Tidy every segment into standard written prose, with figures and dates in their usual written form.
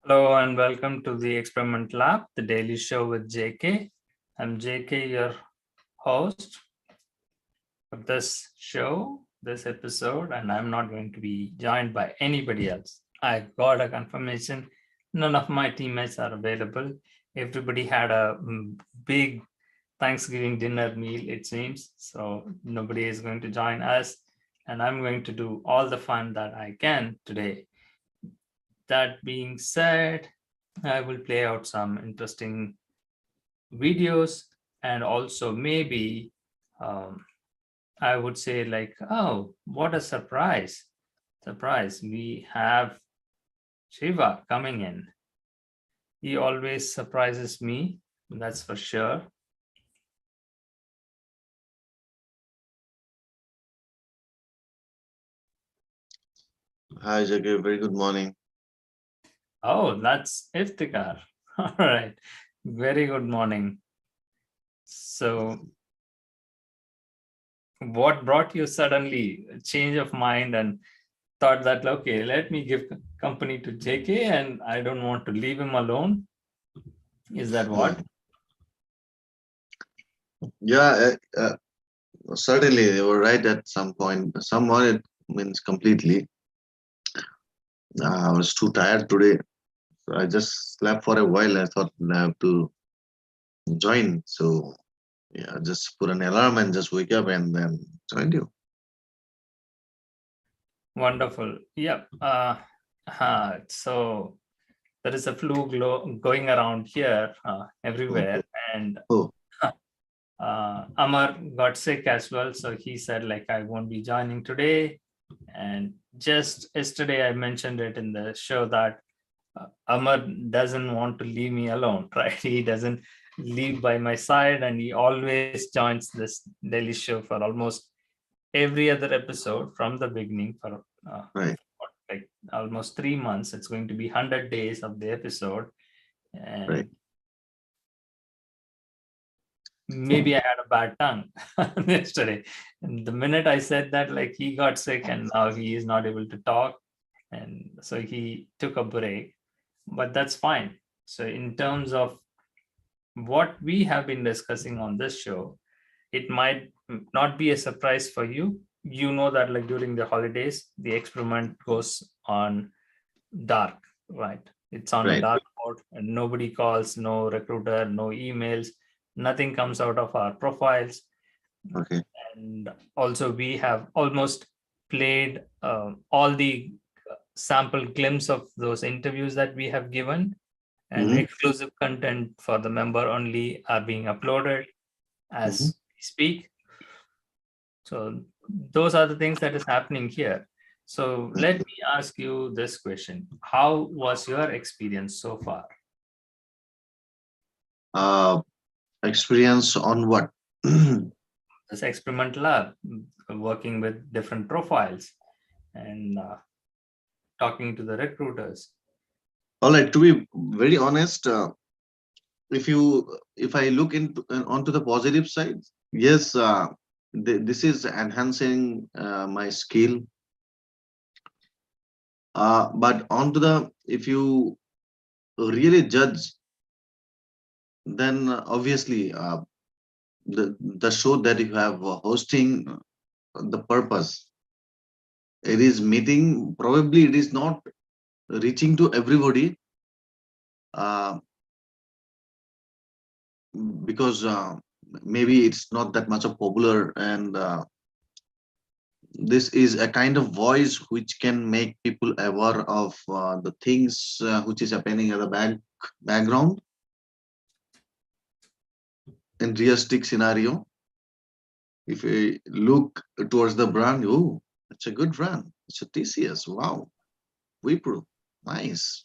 Hello and welcome to the Experiment Lab, the daily show with JK. I'm JK, your host of this show, this episode, and I'm not going to be joined by anybody else. I got a confirmation. None of my teammates are available. Everybody had a big Thanksgiving dinner meal, it seems. So nobody is going to join us. And I'm going to do all the fun that I can today. That being said, I will play out some interesting videos and also maybe I would say like, oh, what a surprise. We have Shiva coming in. He always surprises me, that's for sure. Hi, Jagger. Very good morning. Oh, that's Iftikhar. All right. Very good morning. So what brought you suddenly a change of mind and thought that, okay, let me give company to JK and I don't want to leave him alone? Is that what? Yeah, certainly they were right at some point. Someone it means completely. I was too tired today. So I just slept for a while. I thought I have to join. So yeah, just put an alarm and just wake up and then join you. Wonderful. Yep. So there is a going around here Oh, everywhere, and oh, Amar got sick as well. So he said, like, I won't be joining today. And just yesterday, I mentioned it in the show that Amar doesn't want to leave me alone, right? He doesn't leave by my side, and he always joins this daily show for almost every other episode from the beginning for right, like almost 3 months. It's going to be 100 days of the episode, right. and maybe I had a bad tongue yesterday. And the minute I said that, like, he got sick and now he is not able to talk, and so he took a break. But that's fine. So in terms of what we have been discussing on this show, it might not be a surprise for you. You know that, like, during the holidays the experiment goes on dark, right? It's on a Right. dark mode and nobody calls, no recruiter, no emails, nothing comes out of our profiles. Okay. And also we have almost played all the sample glimpse of those interviews that we have given, and Mm-hmm. exclusive content for the member only are being uploaded Mm-hmm. as we speak. So those are the things that is happening here. So let me ask you this question. How was your experience so far? Experience on what? This experiment lab, working with different profiles and talking to the recruiters. All right. To be very honest, if I look into onto the positive side, yes, this is enhancing my skill. But onto the if you really judge, then obviously the show that you have hosting, the purpose it is meeting. Probably it is not reaching to everybody, uh, because maybe it's not that much of popular, and this is a kind of voice which can make people aware of the things which is happening at the background in realistic scenario. If we look towards the brand, oh, it's a good brand, it's a TCS, wow, Wipro, nice.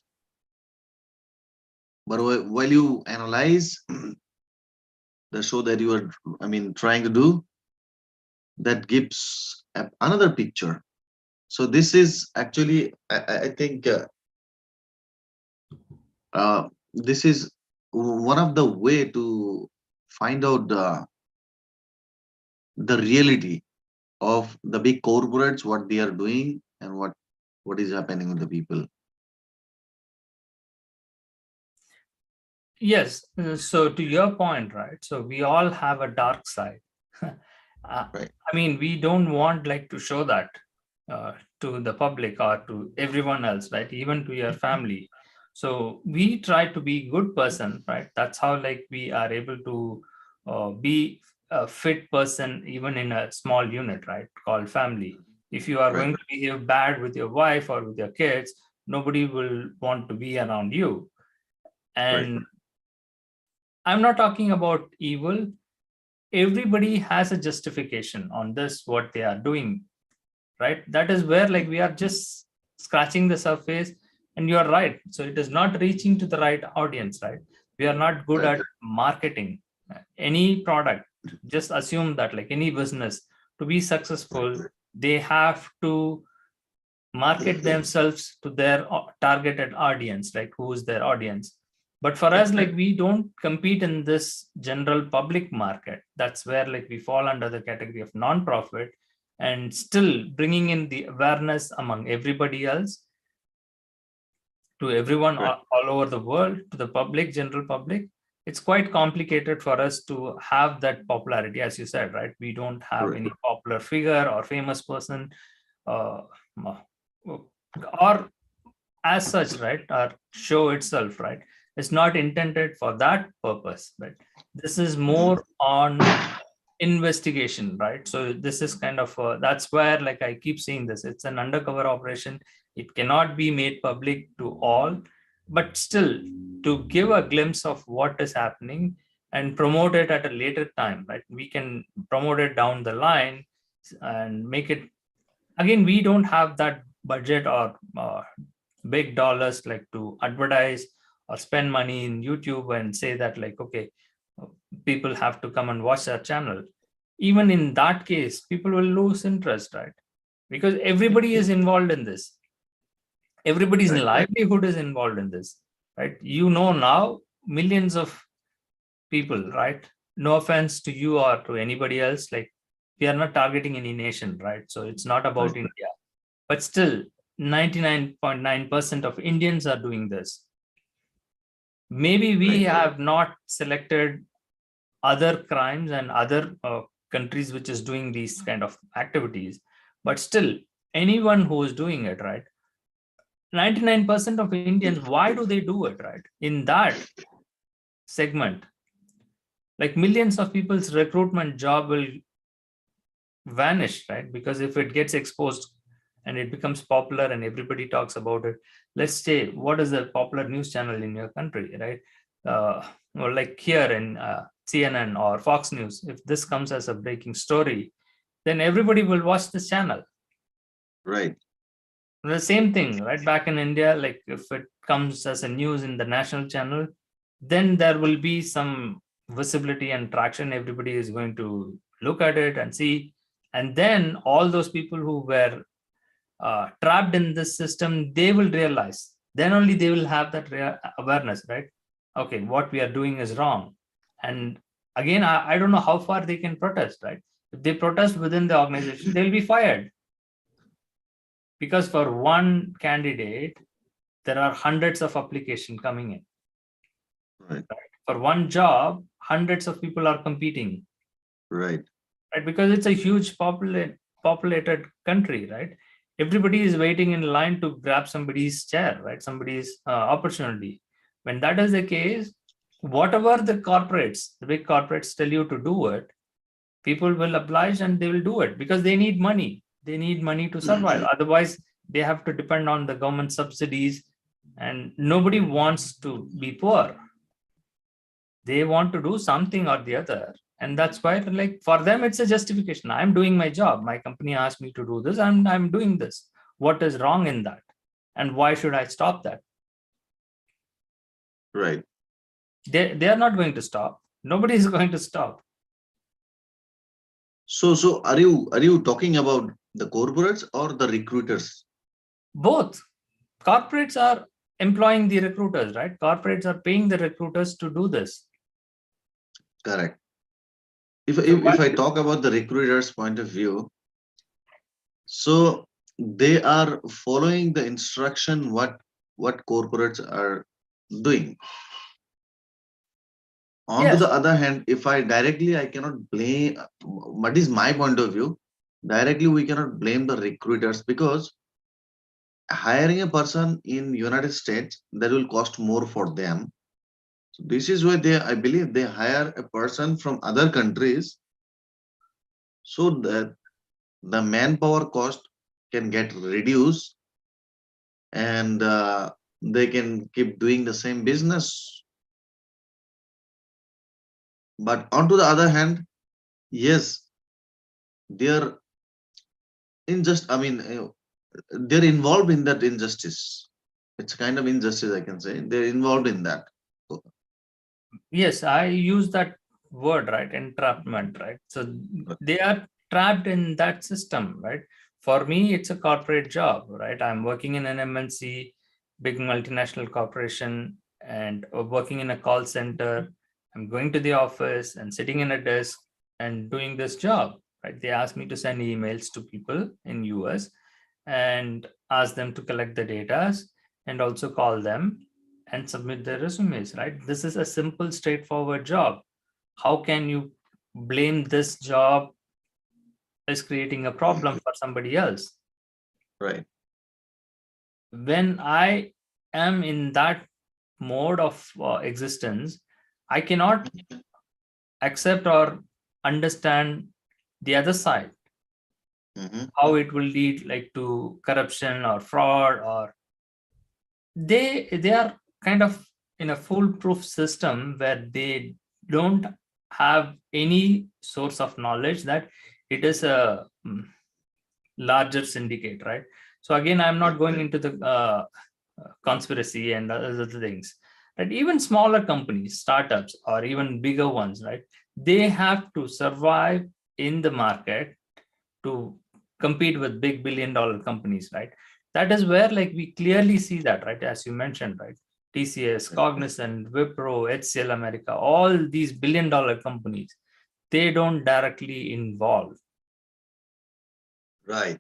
But while you analyze the show that you are, I mean, trying to do, that gives another picture. So this is actually, I think, this is one of the way to find out the reality of the big corporates, what they are doing and what is happening with the people. Yes. So to your point, right? So we all have a dark side. Right. I mean, we don't want like to show that to the public or to everyone else, right? Even to your family. So we try to be good person, right? That's how like we are able to be a fit person even in a small unit, right? Called family. If you are Right. going to behave bad with your wife or with your kids, nobody will want to be around you. Right. And I'm not talking about evil. Everybody has a justification on this, what they are doing, right? That is where like we are just scratching the surface. And you are right. So it is not reaching to the right audience, right? We are not good Right. at marketing any product. Just assume that like any business to be successful, they have to market themselves to their targeted audience, like who is their audience. But for us, like we don't compete in this general public market. That's where like we fall under the category of non-profit, and still bringing in the awareness among everybody else, to everyone Right. all over the world, to the public, general public. It's quite complicated for us to have that popularity, as you said, right? We don't have Right. any popular figure or famous person, uh, or as such, right? Our show itself, right? It's not intended for that purpose, but this is more on investigation, right? So this is kind of that's where like I keep saying this, it's an undercover operation. It cannot be made public to all, but still to give a glimpse of what is happening and promote it at a later time, right? We can promote it down the line and make it, again, we don't have that budget or big dollars like to advertise or spend money in YouTube and say that like, okay, people have to come and watch our channel. Even in that case, people will lose interest, right? Because everybody is involved in this. Everybody's Right. livelihood is involved in this, right? You know, now millions of people, right? No offense to you or to anybody else, like we are not targeting any nation, right? So it's not Right. about India, but still 99.9% of Indians are doing this. Maybe we Right. have not selected other crimes and other countries which is doing these kind of activities, but still anyone who is doing it, right? 99% of Indians, why do they do it, right? In that segment, like millions of people's recruitment job will vanish, right? Because if it gets exposed and it becomes popular and everybody talks about it, let's say, what is the popular news channel in your country, right? Or like here in CNN or Fox News, if this comes as a breaking story, then everybody will watch this channel. Right. The same thing, right? Back in India, like if it comes as a news in the national channel, then there will be some visibility and traction. Everybody is going to look at it and see. And then all those people who were trapped in this system, they will realize, then only they will have that awareness, right? Okay, what we are doing is wrong. And again, I don't know how far they can protest, right? If they protest within the organization, they'll be fired. Because for one candidate, there are hundreds of applications coming in. Right. For one job, hundreds of people are competing. Right. Right? Because it's a huge populated country, right? Everybody is waiting in line to grab somebody's chair, right? Somebody's opportunity. When that is the case, whatever the big corporates tell you to do it, people will oblige and they will do it because they need money. They need money to survive. Otherwise, they have to depend on the government subsidies, and nobody wants to be poor. They want to do something or the other. And that's why, like, for them, it's a justification. I'm doing my job. My company asked me to do this, and I'm doing this. What is wrong in that? And why should I stop that? Right. They are not going to stop. Nobody is going to stop. So are you talking about the corporates or the recruiters? Both. Corporates are employing the recruiters, right? Corporates are paying the recruiters to do this. Correct. If I talk about the recruiters' point of view, so they are following the instruction what corporates are doing. On to Yes. the other hand, if I directly, I cannot blame, what is my point of view? Directly, we cannot blame the recruiters because hiring a person in United States, that will cost more for them. So this is why they, I believe, they hire a person from other countries so that the manpower cost can get reduced and they can keep doing the same business. But on to the other hand, yes, they're injust. I mean, they're involved in that injustice. It's kind of injustice, I can say. They're involved in that. So, Yes, I use that word, right? Entrapment, right? So they are trapped in that system, right? For me, it's a corporate job, right? I'm working in an MNC, big multinational corporation, and working in a call center. I'm going to the office and sitting in a desk and doing this job, right? They ask me to send emails to people in US and ask them to collect the data and also call them and submit their resumes, right? This is a simple, straightforward job. How can you blame this job as creating a problem for somebody else? right. When I am in that mode of existence, I cannot accept or understand the other side, Mhm. how it will lead like to corruption or fraud, or they are kind of in a foolproof system where they don't have any source of knowledge that it is a larger syndicate, right? So again, I'm not going into the conspiracy and other things, right? Even smaller companies, startups, or even bigger ones, right? They have to survive in the market to compete with big billion-dollar companies, right? That is where like we clearly see that, right? As you mentioned, right? TCS, Cognizant, Wipro, HCL America, all these billion-dollar companies, they don't directly involve. Right.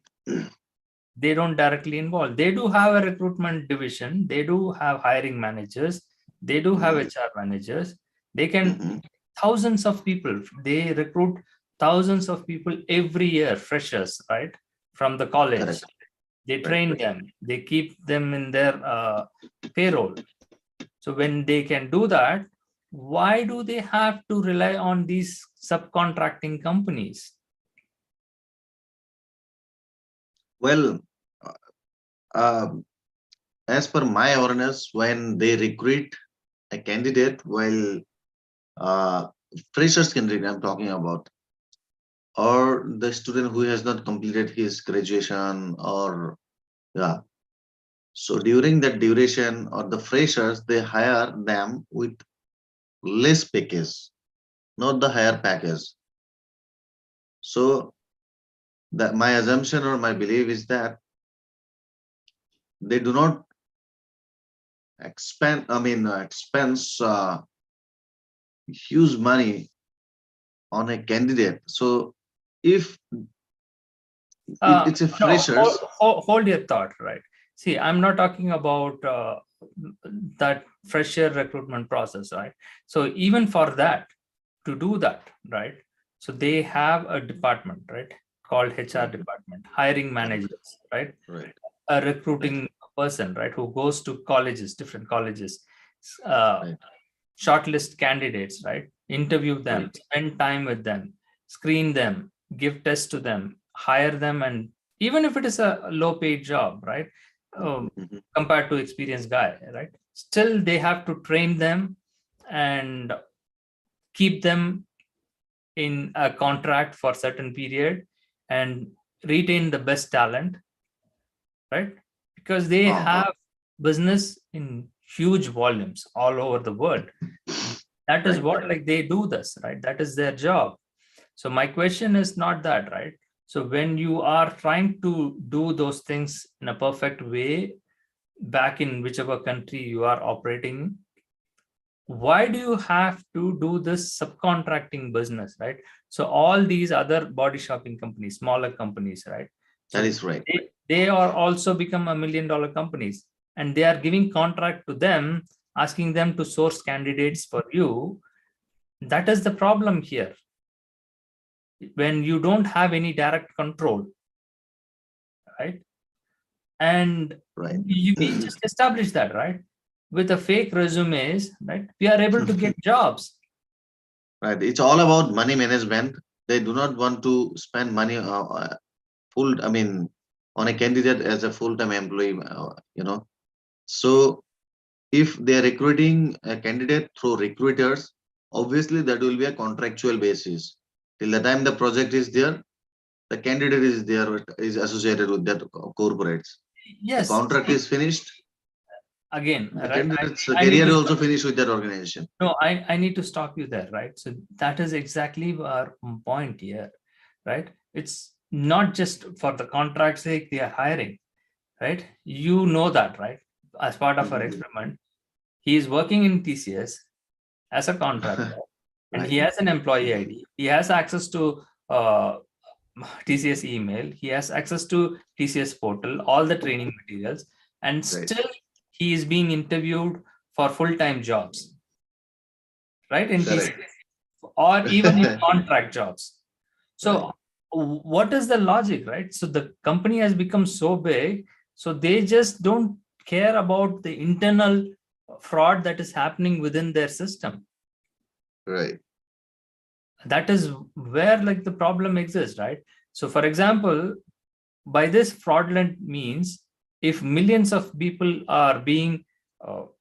They don't directly involve. They do have a recruitment division. They do have hiring managers. They do have Mhm. HR managers. They can Mhm. thousands of people. They recruit thousands of people every year, freshers, right? From the college. Correct. They Right. train them. They keep them in their payroll. So when they can do that, why do they have to rely on these subcontracting companies? Well, um, as per my awareness, when they recruit a candidate, while uh, freshers candidate I'm talking about, or the student who has not completed his graduation, or yeah. So during that duration, or the freshers, they hire them with less package, not the higher package. So that my assumption or my belief is that they do not expense huge money on a candidate. So if it's a No, freshers, hold your thought, right? See, I'm not talking about that fresher recruitment process, right? So even for that, to do that, right? So they have a department, right, called HR right, department, hiring correct, managers, right? right, A right, recruiting person, right, who goes to colleges, different colleges, uh, right, shortlist candidates, right? Interview them, right. spend time with them, screen them, give tests to them, hire them, and even if it is a low paid job, right? Mhm. Compared to experienced guy, right? Still, they have to train them and keep them in a contract for certain period and retain the best talent, right? Because they Uh-huh. have business in huge volumes all over the world. That is Right. what like they do this, right? That is their job. So my question is not that, right? So when you are trying to do those things in a perfect way back in whichever country you are operating, why do you have to do this subcontracting business, right? So all these other body shopping companies, smaller companies, right? That So is right. they are also become $1 million companies, and they are giving contract to them, asking them to source candidates for you. That is the problem here. When you don't have any direct control, right? And Right. we just established that, right? With the fake resumes, right? We are able to get jobs. Right. It's all about money management. They do not want to spend money on a candidate as a full-time employee, So if they are recruiting a candidate through recruiters, obviously that will be a contractual basis. Till the time the project is there, the candidate is there, is associated with that corporates. The Yes. contract is finished. Again, The right? candidate's I need career to is also finished with that organization. No, I need to stop you there, right? So that is exactly our point here, right? It's not just for the contract sake they are hiring, right? You know that, right? As part of our Mhm. experiment, he is working in TCS as a contractor, and he Right. has an employee ID. He has access to TCS email. He has access to TCS portal, all the training materials, and Right. still he is being interviewed for full-time jobs, right? In TCS, Correct. or even in contract jobs. So Right. what is the logic, right? So the company has become so big, so they just don't care about the internal fraud that is happening within their system. Right. That is where like the problem exists, right? So for example, by this fraudulent means, if millions of people are being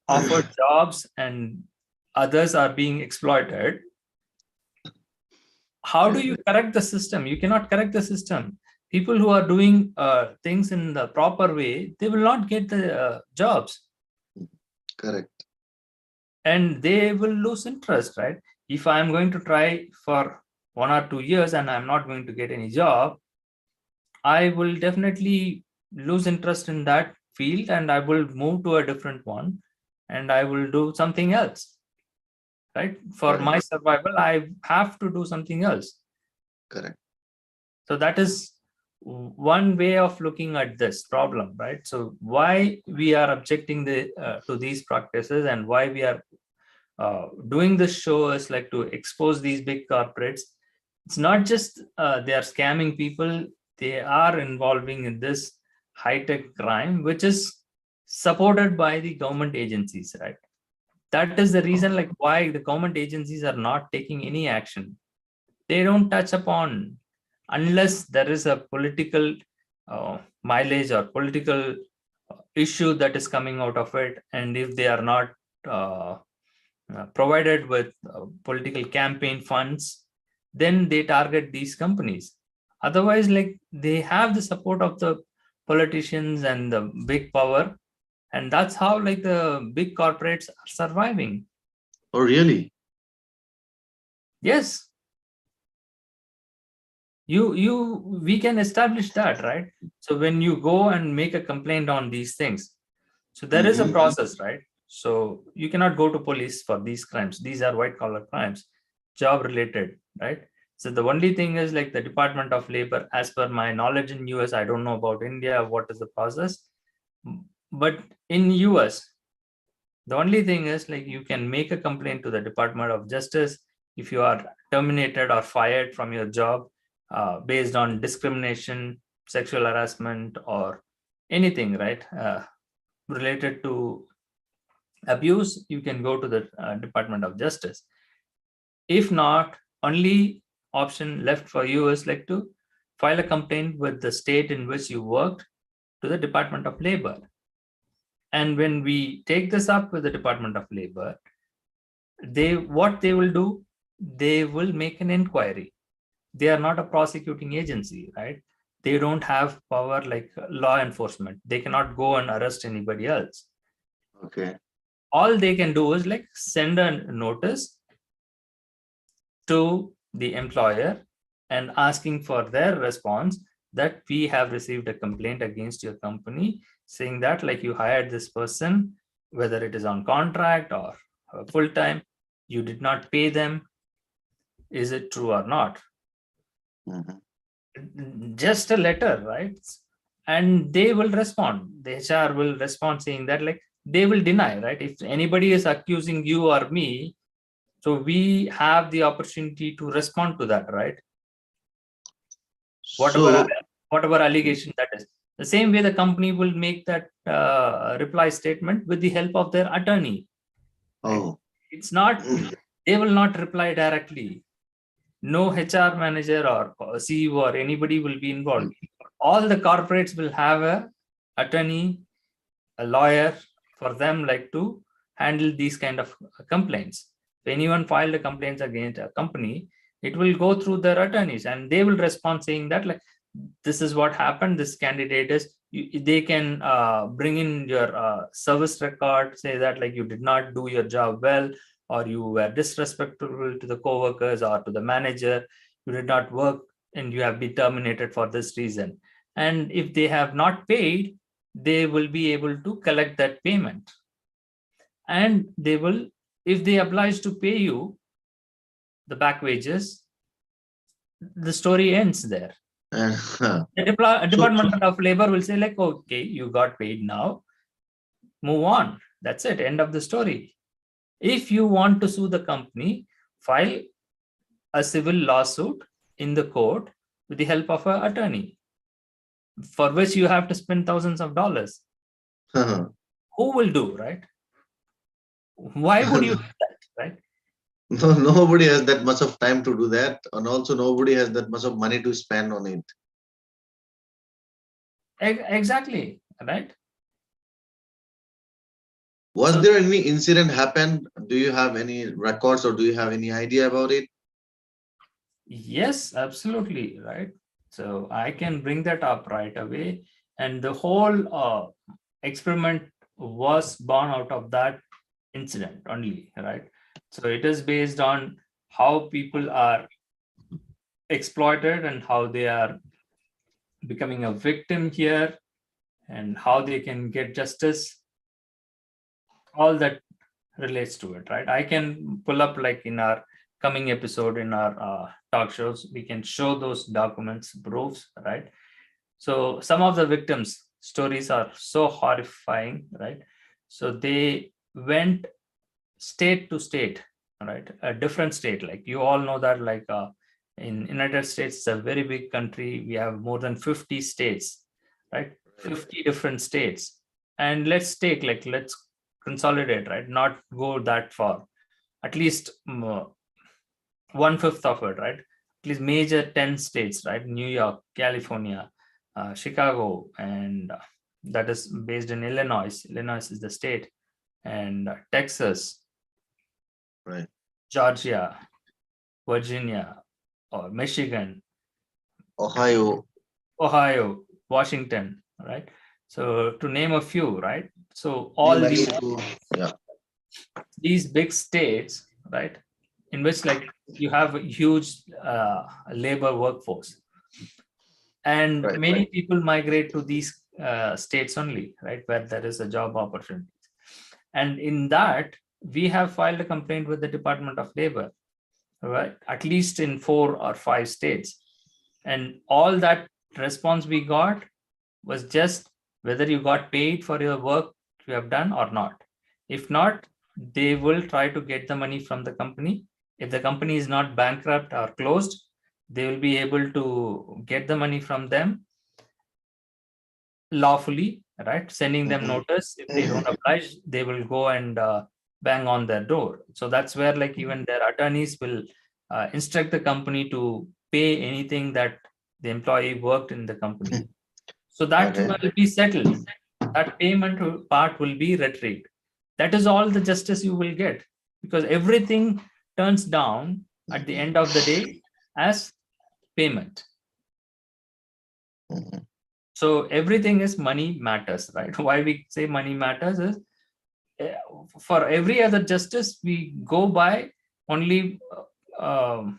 offered jobs and others are being exploited, how do you correct the system? You cannot correct the system. People who are doing things in the proper way, they will not get the jobs, Correct. and they will lose interest, right? If I'm going to try for 1 or 2 years and I'm not going to get any job, I will definitely lose interest in that field and I will move to a different one and I will do something else, right? For Correct. my survival, I have to do something else. Correct. So that is one way of looking at this problem, right? So why we are objecting to these practices and why we are doing this show is like to expose these big corporates. It's not just they are scamming people, they are involving in this high-tech crime, which is supported by the government agencies, right? That is the reason like why the government agencies are not taking any action. They don't touch upon unless there is a political mileage or political issue that is coming out of it, and if they are not provided with political campaign funds, then they target these companies. Otherwise, like they have the support of the politicians and the big power, and that's how like the big corporates are surviving. Oh, really? Yes, we can establish that, right? So when you go and make a complaint on these things, so there is a process, right? So you cannot go to police for these crimes. These are white collar crimes, job related, right? So the only thing is like the Department of Labor, as per my knowledge in US, I don't know about India, what is the process, but in US, the only thing is like you can make a complaint to the Department of Justice if you are terminated or fired from your job based on discrimination, sexual harassment, or anything, right? Related to abuse, you can go to the Department of Justice. If not, only option left for you is like to file a complaint with the state in which you worked to the Department of Labor. And when we take this up with the Department of Labor, what they will do, they will make an inquiry. They are not a prosecuting agency, right? They don't have power like law enforcement. They cannot go and arrest anybody else. Okay. All they can do is like send a notice to the employer and asking for their response that we have received a complaint against your company saying that like you hired this person, whether it is on contract or full-time, you did not pay them. Is it true or not? Just a letter, right? And they will respond. The HR will respond saying that like they will deny, right? If anybody is accusing you or me, So we have the opportunity to respond to that, right? So, Whatever allegation that is. The same way the company will make that reply statement with the help of their attorney. Right? oh, It's not, they will not reply directly. No HR manager or CEO or anybody will be involved. All the corporates will have a attorney, a lawyer for them, like to handle these kind of complaints. If anyone filed a complaint against a company, it will go through their attorneys and they will respond saying that, like, this is what happened, this candidate is, they can bring in your service record, say that like you did not do your job well, or you were disrespectful to the co-workers or to the manager, you did not work and you have been terminated for this reason. And if they have not paid, they will be able to collect that payment. And they will, if they oblige to pay you the back wages, the story ends there. The Department of Labor will say like, okay, you got paid now, move on. That's it, end of the story. If you want to sue the company, file a civil lawsuit in the court with the help of an attorney, for which you have to spend thousands of dollars. Who will do, right? Why would you do that, right? no, nobody has that much of time to do that, and also nobody has that much of money to spend on it. Exactly, right? Was So- there any incident happened? Do you have any records or do you have any idea about it? Yes, absolutely, right? So I can bring that up right away. And the whole experiment was born out of that incident only, right? So it is based on how people are exploited and how they are becoming a victim here and how they can get justice. All that relates to it, right? I can pull up, like in our coming episode in our talk shows, we can show those documents, proofs, right? So some of the victims' stories are so horrifying, right? So they went state to state, right? A different state, like you all know that, like in United States, it's a very big country. We have more than 50 states, right? 50 different states. And let's take, like, let's consolidate, right? Not go that far. At least 1/5 of it, right? At least major 10 states, right? New York, California, Chicago, and that is based in Illinois. Illinois is the state, and Texas, Right. Georgia, Virginia, or Michigan, Ohio. Ohio, Washington, right? So to name a few, right? So all New these Mexico. Yeah. big states, right, in which like you have a huge labor workforce, and Right. many people migrate to these states only, right, where there is a job opportunity. And in that, we have filed a complaint with the Department of Labor, right, at least in 4 or 5 states. And all that response we got was just whether you got paid for your work you have done or not. If not, they will try to get the money from the company. If the company is not bankrupt or closed, they will be able to get the money from them lawfully, right? Sending them notice. If they don't oblige, they will go and bang on their door. So that's where, like, even their attorneys will instruct the company to pay anything that the employee worked in the company. So that Okay. will be settled. That payment part will be retrieved. That is all the justice you will get, because everything turns down at the end of the day as payment. Mhm. So everything is money matters, right? Why we say money matters is for every other justice, we go by only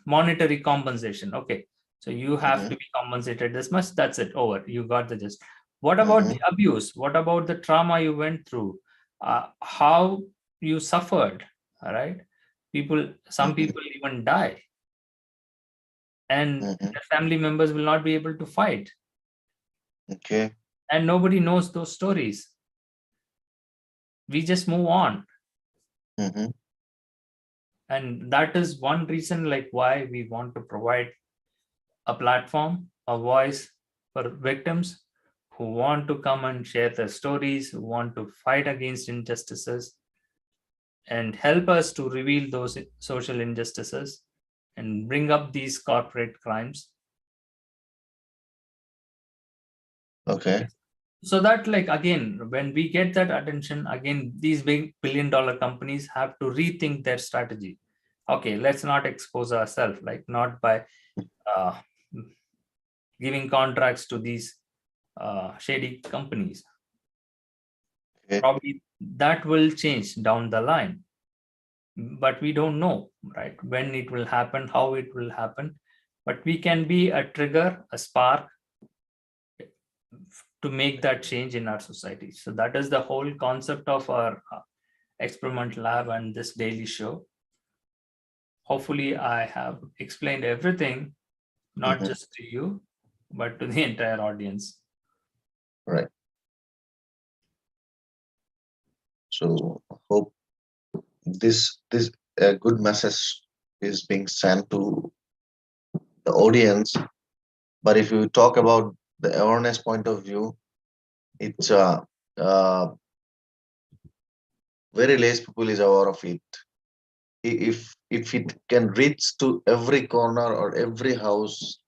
monetary compensation. Okay, so you have to be compensated this much, that's it, over, you got the gist. What about the abuse? What about the trauma you went through? How you suffered, all right? Some people even die, and their family members will not be able to fight. Okay. And nobody knows those stories. We just move on. And that is one reason like why we want to provide a platform, a voice for victims who want to come and share their stories, who want to fight against injustices and help us to reveal those social injustices and bring up these corporate crimes. Okay. So that like again, when we get that attention, again, these big billion-dollar companies have to rethink their strategy. Okay, let's not expose ourselves, like not by uh, giving contracts to these shady companies. Okay. Probably that will change down the line, but we don't know, right? When it will happen, how it will happen. But we can be a trigger, a spark to make that change in our society. So that is the whole concept of our experiment lab and this daily show. Hopefully, I have explained everything, not Mhm. just to you, but to the entire audience. Right. So hope this a good message is being sent to the audience. But if you talk about the awareness point of view, it's uh, very less people is aware of it. If it can reach to every corner or every house,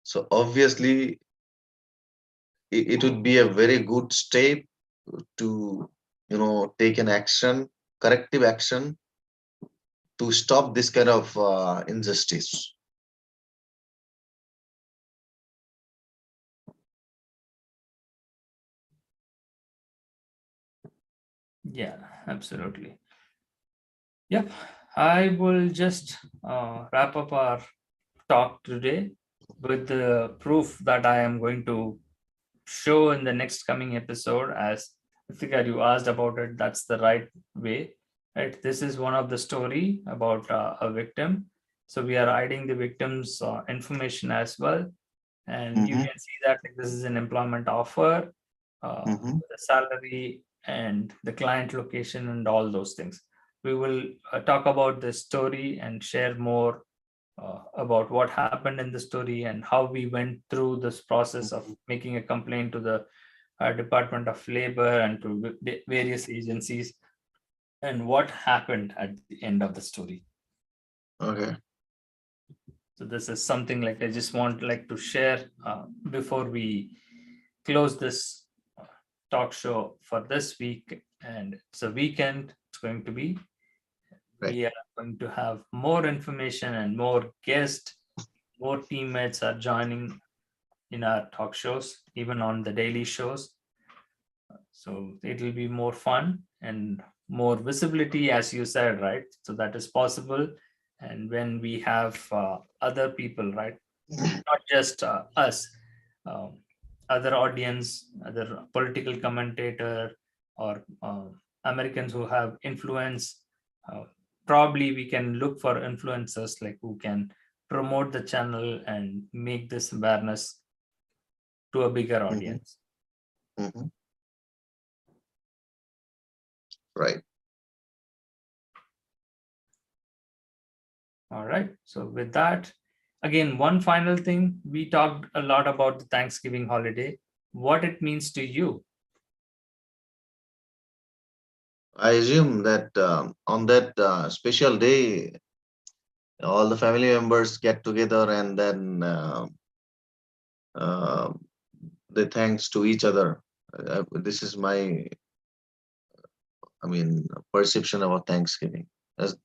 so obviously it would be a very good step to take an action, corrective action to stop this kind of injustice. Yeah, absolutely. Yep. I will just wrap up our talk today with the proof that I am going to show in the next coming episode. As Ritika, you asked about it, that's the right way. Right. This is one of the story about a victim. So we are hiding the victim's information as well. And you Mm-hmm, can see that like, this is an employment offer, mm-hmm, the salary and the client location and all those things. We will talk about this story and share more about what happened in the story and how we went through this process of making a complaint to the Department of Labor and to various agencies and what happened at the end of the story. okay. So this is something like I just want like to share before we close this talk show for this week. And it's a weekend. It's going to be. Right. We are going to have more information and more guests. More teammates are joining in our talk shows, even on the daily shows. So it'll be more fun and more visibility, as you said, right? So that is possible. And when we have other people, right? Not just us, um, other audience, other political commentator, or Americans who have influence. Uh, Probably we can look for influencers like who can promote the channel and make this awareness to a bigger Mm-hmm, audience. mm-hmm. Right. All right. So with that, again, one final thing, we talked a lot about the Thanksgiving holiday, what it means to you. I assume that on that special day, all the family members get together and then uh, they thanks to each other. This is my, I mean, perception about Thanksgiving. As,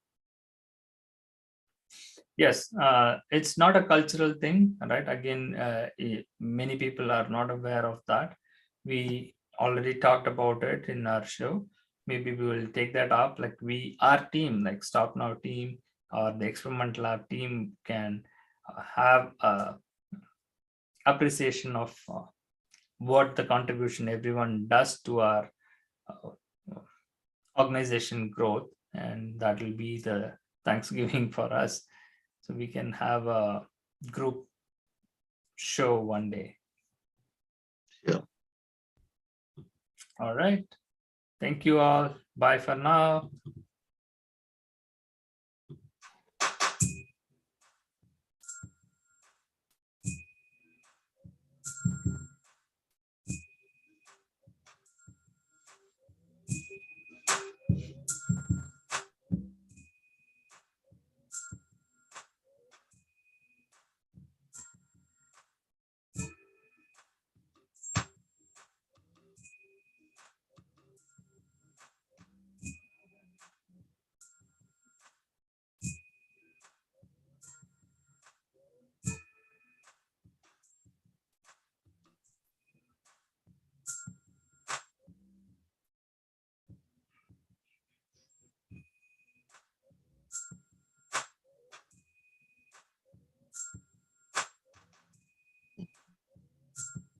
Yes, it's not a cultural thing, right? Again, many people are not aware of that. We already talked about it in our show. Maybe we will take that up. Like our team, like Stop Now team or the Experiment Lab team, can have a appreciation of what the contribution everyone does to our uh, organization growth, and that will be the Thanksgiving for us. So we can have a group show one day. yeah. All right. Thank you all. Bye for now.